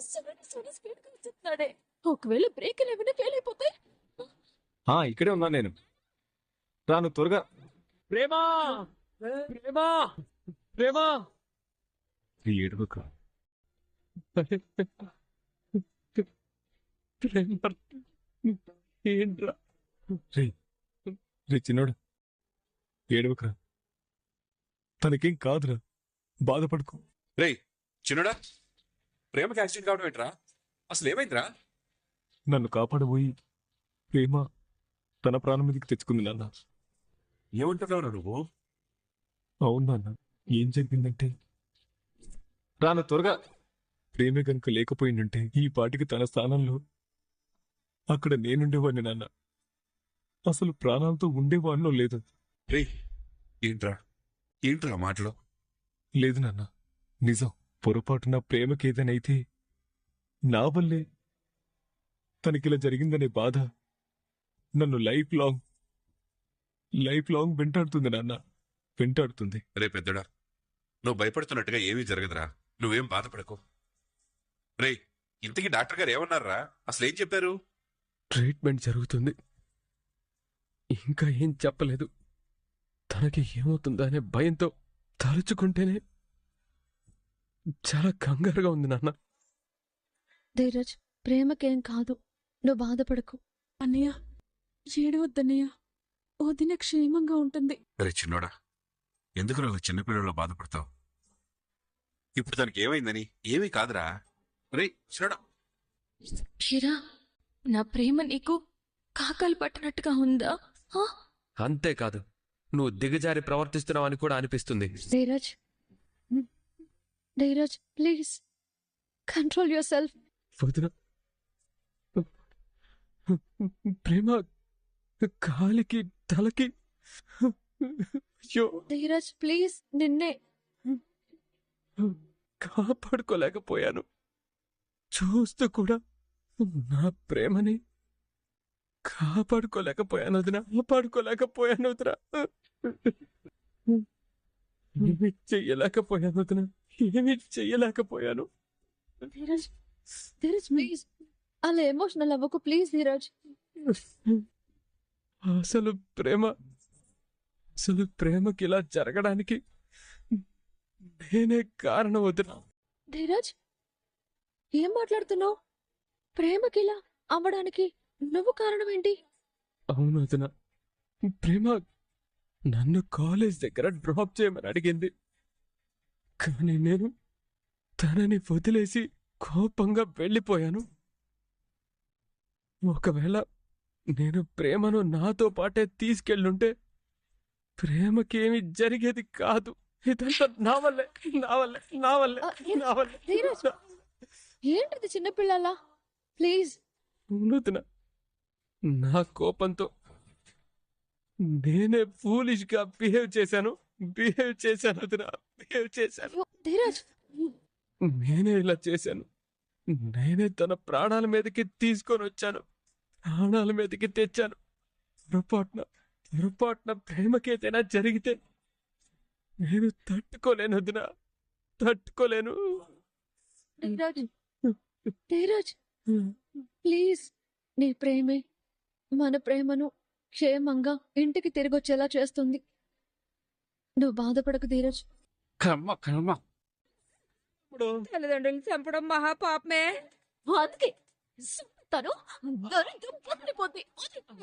Speed గా వచ్చేస్తున్నాడే. ఒకవేళ break ఏమైనా ఫెయిల్ అయిపోతే ఇక్కడే ఉన్నా నేను. రాను త్వరగా. ప్రేమా ప్రేమా ప్రేమా ఏడువక. ప్రేమ ఏంట్రా? రే చిన్నోడు, ఏడవకరా. తనకేం కాదురా, బాధపడుకో. రే చిన్నడా, ప్రేమకి యాక్సిడెంట్ కావడం ఏంట్రా? అసలు ఏమైందిరా? నన్ను కాపాడబోయి ప్రేమ తన ప్రాణం మీదకి తెచ్చుకుంది నాన్న. ఏమంటున్నావురా నువ్వు? అవును నాన్న, ఏం జరిగిందంటే రాను త్వరగా. ప్రేమే గనుక లేకపోయిందంటే ఈ పాటికి తన స్థానంలో అక్కడ నేనుండేవాడిని నాన్న. అసలు ప్రాణాలతో ఉండేవాడినో లేదు. రే ఏంట్రా ఏంట్రా మాటలు? లేదు నాన్న, నిజం. పొరపాటున ప్రేమకేదనైతే నా వల్లే తనకిలా జరిగిందనే బాధ నన్ను లైఫ్ లాంగ్ వెంటాడుతుంది నాన్న, వెంటాడుతుంది. రే పెద్దడా, నువ్వు భయపడుతున్నట్టుగా ఏమీ జరగదురా. నువ్వేం బాధపడకు. రే ఇంతకీ డాక్టర్ గారు ఏమన్నారా? అసలు ఏం చెప్పారు? ట్రీట్మెంట్ జరుగుతుంది, ఇంకా ఏం చెప్పలేదు. తనకి ఏమవుతుందో అనే భయంతో తలుచుకుంటేనే చాలా కంగారుగా ఉంది నాన్న. ధీరజ్, ప్రేమకేం కాదు, నువ్వు బాధపడకు. అన్నయ్య ఏడవద్దన్నయ్య, వదిన క్షేమంగా ఉంటుంది. రే చిన్నోడా, ఎందుకు నువ్వు చిన్నపిల్లల్లో బాధపడతావు? ఇప్పుడు తనకి ఏమైందని? ఏమీ కాదురా. రే చిన్నోడా. హీరా, నా ప్రేమ నీకు కాకాలు పట్టినట్టుగా ఉందా? అంతేకాదు, నువ్వు దిగజారి ప్రవర్తిస్తున్నావని కూడా అనిపిస్తుంది. Dheeraj, Dheeraj please control your self. వదిన, ప్రేమ కాలికి తలకి. అయ్యో, ధీరజ్ ప్లీజ్, నిన్నే కాపాడుకోలేకపోయాను. చూస్తూ కూడా నా ప్రేమని కాపాడుకోలేకపోయాను వదిన, కాపాడుకోలేకపోయాను వదిన. ఏమి చెయ్యలేకపోయాను వదిన, ఏమి చెయ్యలేకపోయాను. ధీరజ్, ధీరజ్ ప్లీజ్ అలా ఎమోషనల్ అవ్వకు ప్లీజ్ ధీరజ్. అసలు ప్రేమకి ఇలా జరగడానికి నేనే కారణం వదిన. ధీరజ్, ఏం మాట్లాడుతున్నావు? ప్రేమకి ఇలా అవ్వడానికి నువ్వు కారణం ఏంటి? అవును వదిన, ప్రేమ నన్ను కాలేజ్ దగ్గర డ్రాప్ చేయమని అడిగింది. కానీ నేను తనని వదిలేసి కోపంగా వెళ్ళిపోయాను. ఒకవేళ నేను ప్రేమను నాతో పాటే తీసుకెళ్ళుంటే ప్రేమకేమి జరిగేది కాదు. ఇదంతా నా వల్లే, నా వల్లే, నా వల్లే, నా వల్లే. ధీరజ్, ఏంటిది చిన్నపిల్లలా? ప్లీజ్. వదిన, నా కోపంతో నేనే ఫూలిష్ గా బిహేవ్ చేశాను వదిన, బిహేవ్ చేశాను. ధీరజ్, నేనే ఇలా చేశాను. నేనే తన ప్రాణాల మీదకి తీసుకొని వచ్చాను, ప్రాణాల మీదకి తెచ్చాను. పొరపాటున ప్రేమకేదైనా జరిగితే నేను తట్టుకోలేను వదిన, తట్టుకోలేను. ధీరజ్, ధీరజ్ ప్లీజ్. నీ ప్రేమే మన ప్రేమను క్షేమంగా ఇంటికి తిరిగొచ్చేలా చేస్తుంది. నువ్వు బాధపడకు ధీరజ్. కర్మ తల్లిదండ్రులు చంపడం మహాపాపమే. అందుకే తను పోతే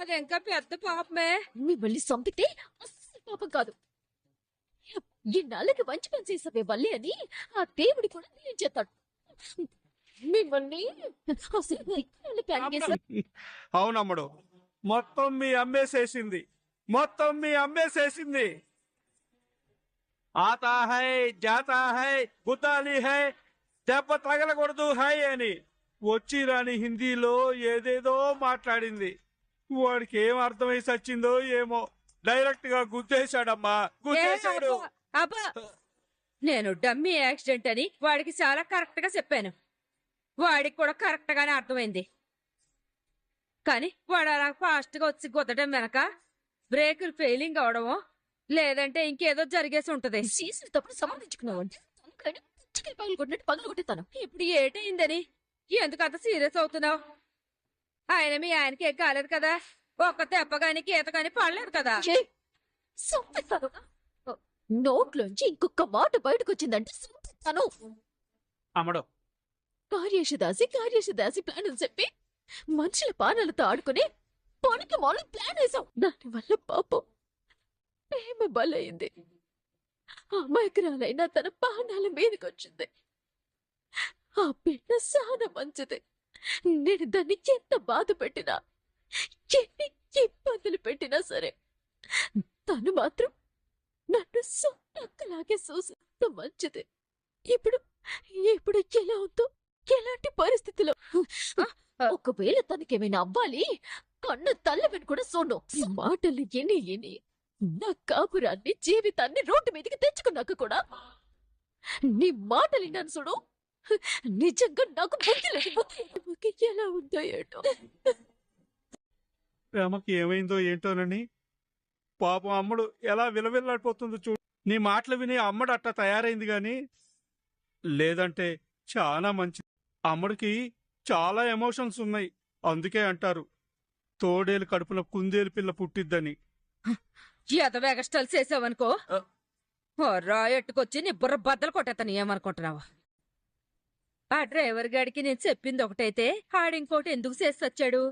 అది ఇంకా పెద్ద పాపమే. మిమ్మల్ని చంపితే అస్సలు పాపం కాదు. ఇన్నాళ్ళకి మంచి పని చేసావే వల్లి అని ఆ దేవుడి కూడా చేస్తాడు మిమ్మల్ని. అవునమ్ముడు, మొత్తం మీ అమ్మేసేసింది. ఆతా హై జాతా హై గుతాలి హై, దెబ్బ తగలకూడదు హై అని వచ్చి రాని హిందీలో ఏదేదో మాట్లాడింది. వాడికి ఏం అర్థమై సచ్చిందో ఏమో, డైరెక్ట్ గా గుద్దేశాడమ్మా, గుద్దేశాడు. అబ్బా, నేను డమ్మీ యాక్సిడెంట్ అని వాడికి చాలా కరెక్ట్ గా చెప్పాను. వాడికి కూడా కరెక్ట్ గానే అర్థమైంది. కానీ వాడు అలా ఫాస్ట్ గా వచ్చి గుద్దడం వెనక బ్రేకులు ఫెయిలింగ్ అవడమో లేదంటే ఇంకేదో జరిగేసి ఉంటది. చేసిన తప్పుడు సమర్థించుకున్నావు అంటే పగలు కొట్టినట్టు పగలు కొట్టేస్తాను. ఇప్పుడు ఏటైందని ఎందుకు అంత సీరియస్ అవుతున్నావు? ఆయన మీ ఆయనకి ఏం కాలేదు కదా, ఒక్క దెబ్బ గాని గీత గాని పడలేదు కదా. సంపిస్తాను. నోట్లోంచి ఇంకొక మాట బయటకు వచ్చిందంటే సంపిస్తాను. అమ్మడు కార్యేషదాసి ప్లాన్ అని చెప్పి మనుషుల పానాలతో ఆడుకుని పనికి మాలు ప్లాన్ వేసాం. దానివల్ల పాపం ప్రేమ బలైంది. అమాయకురాలైనా తన పానాల మీదకి వచ్చింది. ఆ బిడ్డ చాలా మంచిది. నేను దాన్ని ఎంత బాధ పెట్టినా, ఎన్ని ఇబ్బందులు పెట్టినా సరే, తను మాత్రం నన్ను సొంతలాగే చూసేంత మంచిది. ఇప్పుడు ఇప్పుడు ఎలా ఉందో, ఎలాంటి పరిస్థితిలో, ఒకవేళ తనకేమైనా అవ్వాలి, కన్న తల్లవని కూడా సోను. ఈ మాటలు ఎని నా కాపురాన్ని, జీవితాన్ని రోడ్డు మీదకి తెచ్చుకున్నాక కూడా నీ మాటలు నన్ను చూడు. నిజంగా నాకు బుద్ధి లేదు. బుద్ధి ఎలా ఉందో ఏంటో. ప్రేమకి ఏమైందో ఏంటోనని పాపం అమ్మడు ఎలా విలవిల్లాడిపోతుందో చూడు. నీ మాటలు విని అమ్మడు అట్టా తయారైంది గాని లేదంటే చాలా మంచిది. అమ్మడికి చాలా ఎమోషన్స్ ఉన్నాయి. అందుకే అంటారు తోడేలు కడుపున కుందేలు పిల్ల పుట్టిద్దని. ఎదవేగస్టాలు చేసావనుకో, ఓ రాయట్టుకొచ్చి నీ బుర్ర బద్దలు కొట్టేతను. ఏమనుకుంటున్నావా? ఆ డ్రైవర్ గాడికి నేను చెప్పింది ఒకటైతే ఆడింకోటి ఎందుకు చేసి వచ్చాడు?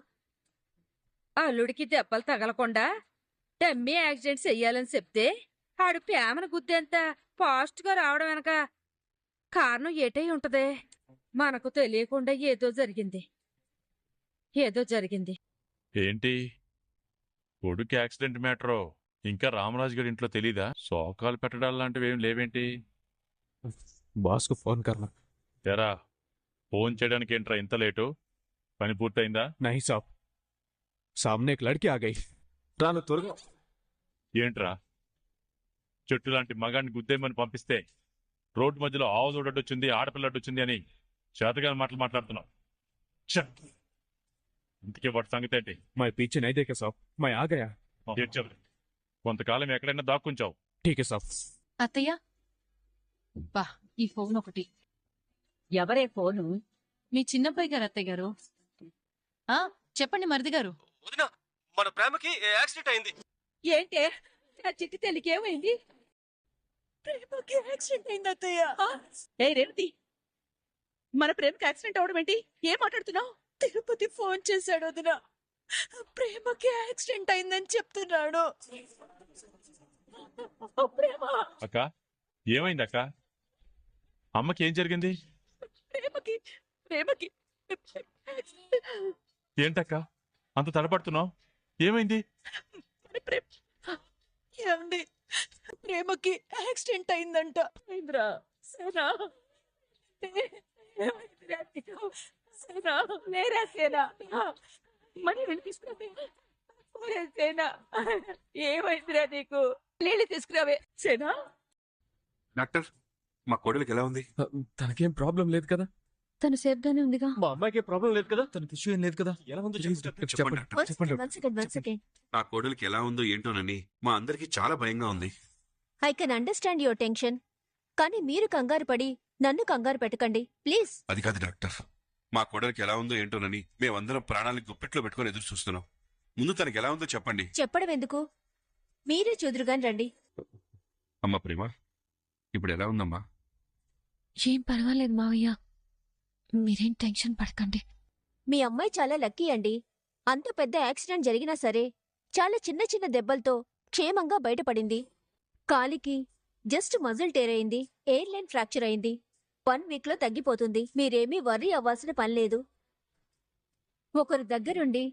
అల్లుడికి దెబ్బలు తగలకుండా డమ్మీ యాక్సిడెంట్ చెయ్యాలని చెప్తే ఆడు ప్రేమను గుద్దేంత ఫాస్ట్ గా రావడం వెనక కారణం ఏటై ఉంటదే? మనకు తెలియకుండా ఏదో జరిగింది. ఏంటి కొడుకు యాక్సిడెంట్ మ్యాటరో ఇంకా రామరాజు గారి ఇంట్లో తెలీదా? శోకాలు పెట్టడాలు లాంటివి ఏం లేవేంటి? బాస్కు ఫోన్ కర్నా. ఎరా, ఫోన్ చేయడానికి ఏంట్రా ఇంత లేటు? పని పూర్తయిందా? नहीं साहब, सामने एक लड़की आ गई. రాను త్వరగా. ఏంట్రా, చెట్టు లాంటి మగాన్ని గుద్దేమని పంపిస్తే రోడ్డు మధ్యలో ఆవు చూడటొచ్చింది, ఆడపిల్లటొచ్చింది అని చేతగాని మాటలు మాట్లాడుతున్నావు. ఛ! ఇంతకీ వాటి సంగతి ఏంటి? मैं पीछे नहीं देखे साहब, मैं आ गया. ఏడ్చావు. కొంతకాలం ఎక్కడైనా దాక్కుంచావు. ठीक है साहब. అత్తయ్య, బా ఈ ఫోన్ ఒకటి. ఎవరే ఫోను? మీ చిన్నబ్బాయి గారు అత్తయ్య గారు. ఆ చెప్పండి మరిది గారు. వదినా, మన ప్రేమకి యాక్సిడెంట్ అయింది. ఏంటే నా చిట్టి తల్లికి ఏమైంది? ప్రేమకి యాక్సిడెంట్ అయింది అత్తయ్య. ఏ రేవతి, మన ప్రేమకి యాక్సిడెంట్ అవడం ఏంటి? ఏం మాట్లాడుతున్నావు? తిరుపతి ఫోన్ చేశాడు వదిన. ప్రేమకి యాక్సిడెంట్ అయిందని చెప్తున్నాడు. ప్రేమ అక్క, ఏమైంది అక్క? అమ్మకి ఏం జరిగింది? ప్రేమకి ప్రేమకి ఏంటక్క అంత తడబడుతున్నావు? ఏమైంది? ఏమండి, ప్రేమకి యాక్సిడెంట్ అయిందంట. ఇంద్రా సేనా, సేనా లేరా సేనా, మరి తీసుకురావే. సేనా ఏమైందిరా నీకు? నీళ్ళు తీసుకురావే సేనా. డాక్టర్, మా కోడలికి ఎలా ఉంది? తనకేం ప్రాబ్లం లేదు కదా? తను సేఫ్ గానే ఉందిగా. మా అమ్మాయికి ప్రాబ్లం లేదు కదా? తనకి ఇష్యూ ఏం లేదు కదా? ఎలా ఉందో Please, చెప్పండి. doctor, చెప్పండి. చెప్పండి. నా కోడలికి ఎలా ఉందో ఏంటోనని మా అందరికి చాలా భయంగా ఉంది. I can understand your tension, కానీ మీరు కంగారు పడి నన్ను కంగారు పెట్టకండి ప్లీజ్. అది కాదు డాక్టర్, మా కోడలికి ఎలా ఉందో ఏంటోనని మేమందరం ప్రాణాలకు గుప్పెట్లో పెట్టుకుని ఎదురు చూస్తున్నాం. ముందు తనకి ఎలా ఉందో చెప్పండి. చెప్పడం ఎందుకు, మీరే చూదురుగాని రండి. అమ్మ ప్రేమ, ఇప్పుడు ఎలా ఉందమ్మా? ఏం పర్వాలేదు మావయ్య, మీరేం టెన్షన్ పడకండి. మీ అమ్మాయి చాలా లక్కీ అండి. అంత పెద్ద యాక్సిడెంట్ జరిగినా సరే చాలా చిన్న చిన్న దెబ్బలతో క్షేమంగా బయటపడింది. కాలికి జస్ట్ మజిల్ టేర్ అయింది, ఎయిర్ లైన్ ఫ్రాక్చర్ అయింది. 1 వీక్ లో తగ్గిపోతుంది. మీరేమీ వర్రీ అవ్వాల్సిన పనిలేదు. ఒకరి దగ్గరుండి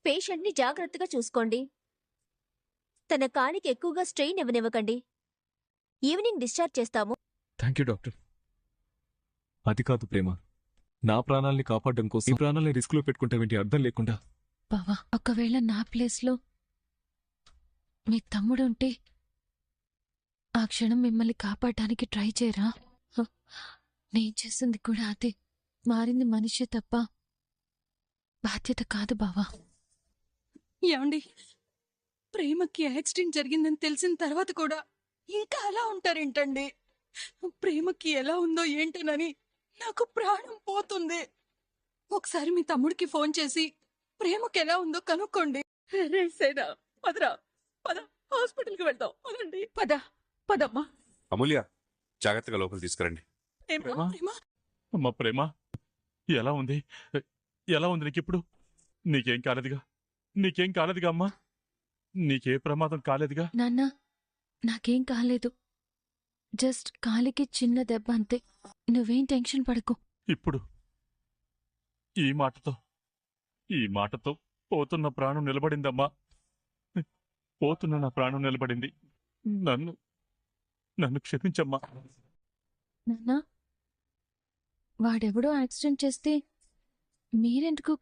పేషెంట్ ని జాగ్రత్తగా చూసుకోండి. తన కాలికి ఎక్కువగా స్ట్రెయిన్ ఇవ్వనివ్వకండి. ఈవినింగ్ డిశ్చార్జ్ చేస్తాము. Thank you doctor. అది కాదు ప్రేమ, నా ప్రాణాల్ని కాపాడడం కోసం ఈ ప్రాణాలని రిస్క్ లో పెట్టుకుంటావేంటి అర్థం లేకుండా? బావా, ఒకవేళ నా ప్లేస్ లో మీ తమ్ముడు ఉంటే ఆ క్షణం మిమ్మల్ని కాపాడడానికి ట్రై చేయరా? నేను చేసింది కూడా అదే. మారింది మనిషి తప్ప బాధ్యత కాదు బావా. ఏమండి, ప్రేమకి యాక్సిడెంట్ జరిగిందని తెలిసిన తర్వాత కూడా ఇంకా అలా ఉంటారేంటండి? ప్రేమకి ఎలా ఉందో ఏంటోనని నాకు ప్రాణం పోతుంది. ఒకసారి మీ తమ్ముడికి ఫోన్ చేసి ప్రేమకి ఎలా ఉందో కనుక్కోండి. రే సేనా, పదరా, పద, హాస్పిటల్కి వెళ్దాం. పదండి. పద, పదమ్మా. అమూల్య, జాగ్రత్తగా లోపల తీసుకురండి. ప్రేమ? అమ్మా ప్రేమ, ఎలా ఉంది? ఎలా ఉంది నీకిప్పుడు? నీకేం కాలేదుగా? నీకేం కాలేదుగా అమ్మా? నీకే ప్రమాదం కాలేదుగా? నాన్న, నాకేం కాలేదు. జస్ట్ కాలికి చిన్న దెబ్బ అంతే. నువ్వేం టెన్షన్ పడకు. ఇప్పుడు ఈ మాటతో పోతున్న ప్రాణం నిలబడిందమ్మా. పోతున్న నా ప్రాణం నిలబడింది. నన్ను క్షమించమ్మా. నాన్న, వాడెవడో యాక్సిడెంట్ చేస్తే మీరెందుకు